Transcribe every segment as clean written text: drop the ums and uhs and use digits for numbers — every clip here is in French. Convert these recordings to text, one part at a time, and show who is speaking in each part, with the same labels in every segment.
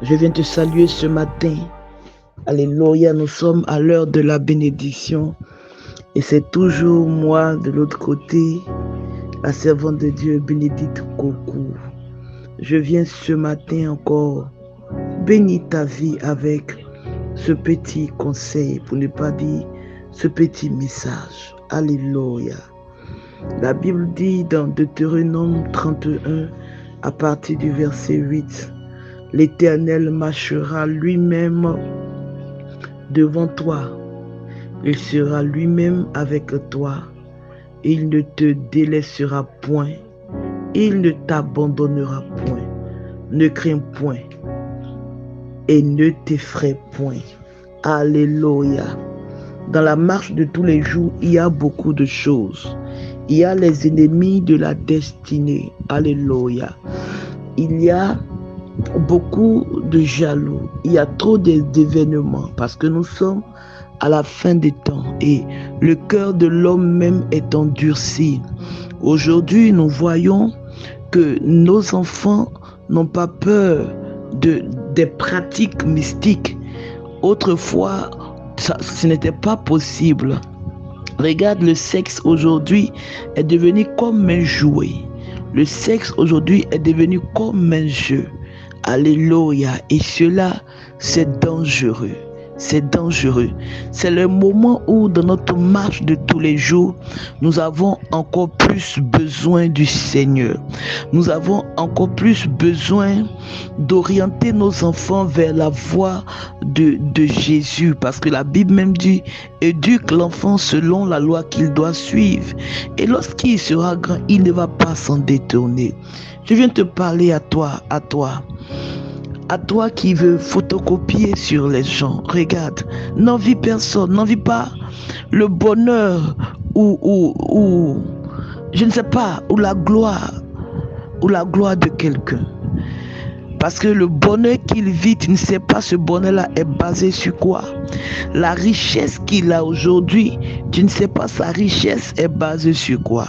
Speaker 1: Je viens te saluer ce matin. Alléluia, nous sommes à l'heure de la bénédiction et c'est toujours moi de l'autre côté, la servante de Dieu Bénédicte Coucou. Je viens ce matin encore bénir ta vie avec ce petit conseil, pour ne pas dire ce petit message. Alléluia. La Bible dit dans Deutéronome 31, à partir du verset 8, l'Éternel marchera lui-même devant toi. Il sera lui-même avec toi. Il ne te délaissera point. Il ne t'abandonnera point. Ne crains point et ne t'effraie point. Alléluia. Dans la marche de tous les jours, il y a beaucoup de choses. Il y a les ennemis de la destinée. Alléluia. Il y a beaucoup de jaloux. Il y a trop d'événements parce que nous sommes à la fin des temps et le cœur de l'homme même est endurci. Aujourd'hui, nous voyons que nos enfants n'ont pas peur des pratiques mystiques. Autrefois, ce n'était pas possible. Regarde, le sexe aujourd'hui est devenu comme un jouet. Le sexe aujourd'hui est devenu comme un jeu. Alléluia. Et cela, c'est dangereux. C'est dangereux. C'est le moment où, dans notre marche de tous les jours, nous avons encore plus besoin du Seigneur. Nous avons encore plus besoin d'orienter nos enfants vers la voie de Jésus. Parce que la Bible même dit, éduque l'enfant selon la loi qu'il doit suivre. Et lorsqu'il sera grand, il ne va pas s'en détourner. Je viens te parler à toi. À toi qui veux photocopier sur les gens. Regarde, n'envie personne, n'envie pas le bonheur ou je ne sais pas, ou la gloire de quelqu'un. Parce que le bonheur qu'il vit, tu ne sais pas ce bonheur-là est basé sur quoi. La richesse qu'il a aujourd'hui, tu ne sais pas sa richesse est basée sur quoi.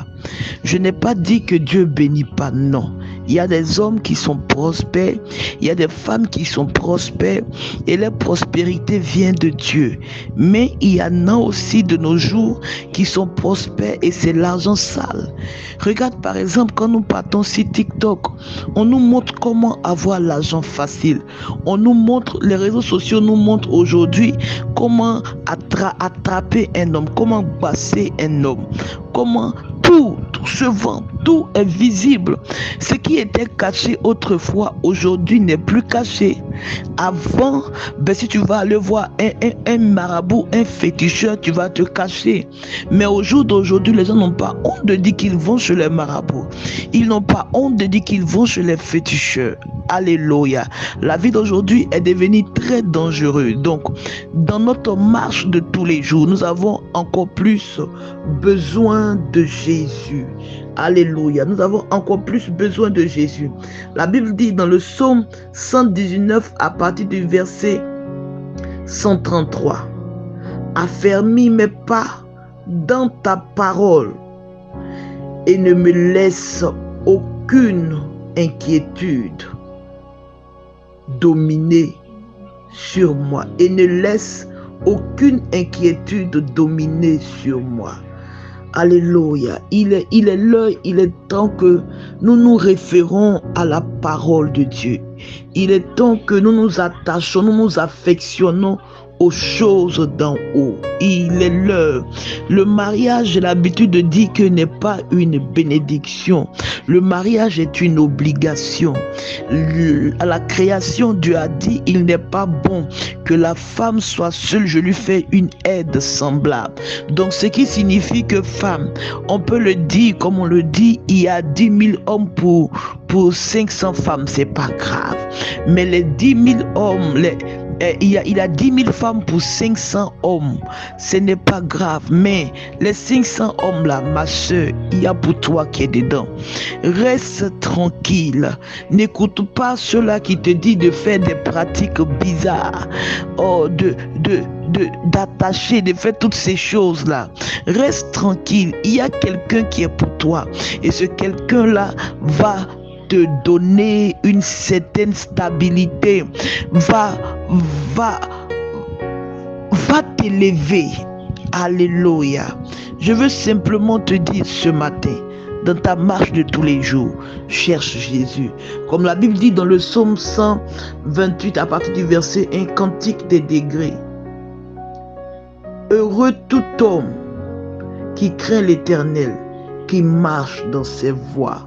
Speaker 1: Je n'ai pas dit que Dieu bénit pas, non. Il y a des hommes qui sont prospères, il y a des femmes qui sont prospères et leur prospérité vient de Dieu. Mais il y en a aussi de nos jours qui sont prospères et c'est l'argent sale. Regarde par exemple quand nous partons sur TikTok, on nous montre comment avoir l'argent facile. On nous montre, les réseaux sociaux nous montrent aujourd'hui comment attraper un homme, comment passer un homme, comment tout se vend, tout est visible. Ce qui était caché autrefois, aujourd'hui n'est plus caché. Avant, si tu vas aller voir un marabout, un féticheur, tu vas te cacher. Mais au jour d'aujourd'hui, les gens n'ont pas honte de dire qu'ils vont chez les marabouts. Ils n'ont pas honte de dire qu'ils vont chez les féticheurs. Alléluia. La vie d'aujourd'hui est devenue très dangereuse. Donc, dans notre marche de tous les jours, nous avons encore plus besoin de Jésus. Alléluia. Nous avons encore plus besoin de Jésus. La Bible dit dans le psaume 119 à partir du verset 133. Affermis mes pas dans ta parole et ne me laisse aucune inquiétude dominer sur moi. Et ne laisse aucune inquiétude dominer sur moi. Alléluia. Il est l'heure, il est temps que nous nous référons à la parole de Dieu. Il est temps que nous nous attachons, nous nous affectionnons aux choses d'en haut. Il est l'heure. Le mariage, j'ai l'habitude de dire que n'est pas une bénédiction. Le mariage est une obligation. À la création, Dieu a dit, il n'est pas bon que la femme soit seule, je lui fais une aide semblable. Donc, ce qui signifie que femme, on peut le dire comme on le dit, il y a 10 000 hommes pour 500 femmes, c'est pas grave. Mais les 10 000 hommes, il a 10 000 femmes pour 500 hommes. Ce n'est pas grave. Mais les 500 hommes là, ma soeur, il y a pour toi qui est dedans. Reste tranquille. N'écoute pas ceux-là qui te disent de faire des pratiques bizarres. D'attacher, de faire toutes ces choses-là. Reste tranquille. Il y a quelqu'un qui est pour toi. Et ce quelqu'un-là va te donner une certaine stabilité, va t'élever. Alléluia. Je veux simplement te dire ce matin, dans ta marche de tous les jours, cherche Jésus. Comme la Bible dit dans le psaume 128 à partir du verset 1, cantique des degrés. Heureux tout homme qui craint l'Éternel, qui marche dans ses voies.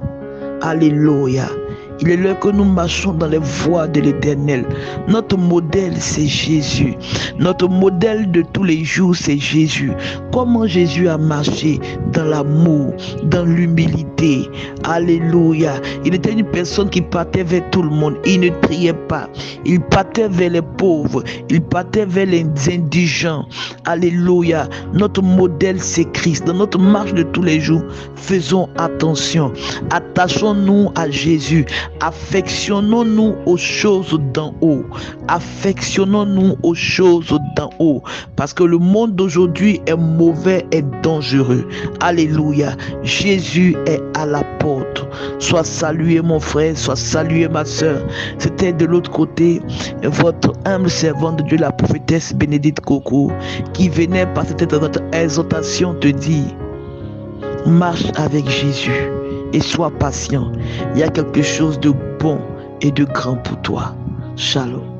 Speaker 1: Alléluia. Il est l'heure que nous marchons dans les voies de l'Éternel. Notre modèle, c'est Jésus. Notre modèle de tous les jours, c'est Jésus. Comment Jésus a marché dans l'amour, dans l'humilité. Alléluia. Il était une personne qui partait vers tout le monde. Il ne triait pas. Il partait vers les pauvres. Il partait vers les indigents. Alléluia. Notre modèle, c'est Christ. Dans notre marche de tous les jours, faisons attention. Attachons-nous à Jésus. Affectionnons-nous aux choses d'en haut. Affectionnons-nous aux choses d'en haut. Parce que le monde d'aujourd'hui est mauvais et dangereux. Alléluia. Jésus est à la porte. Sois salué mon frère, sois salué ma soeur. C'était de l'autre côté votre humble servante de Dieu, la prophétesse Bénédicte Coco, qui venait par cette exhortation te dire: marche avec Jésus et sois patient. Il y a quelque chose de bon et de grand pour toi. Shalom.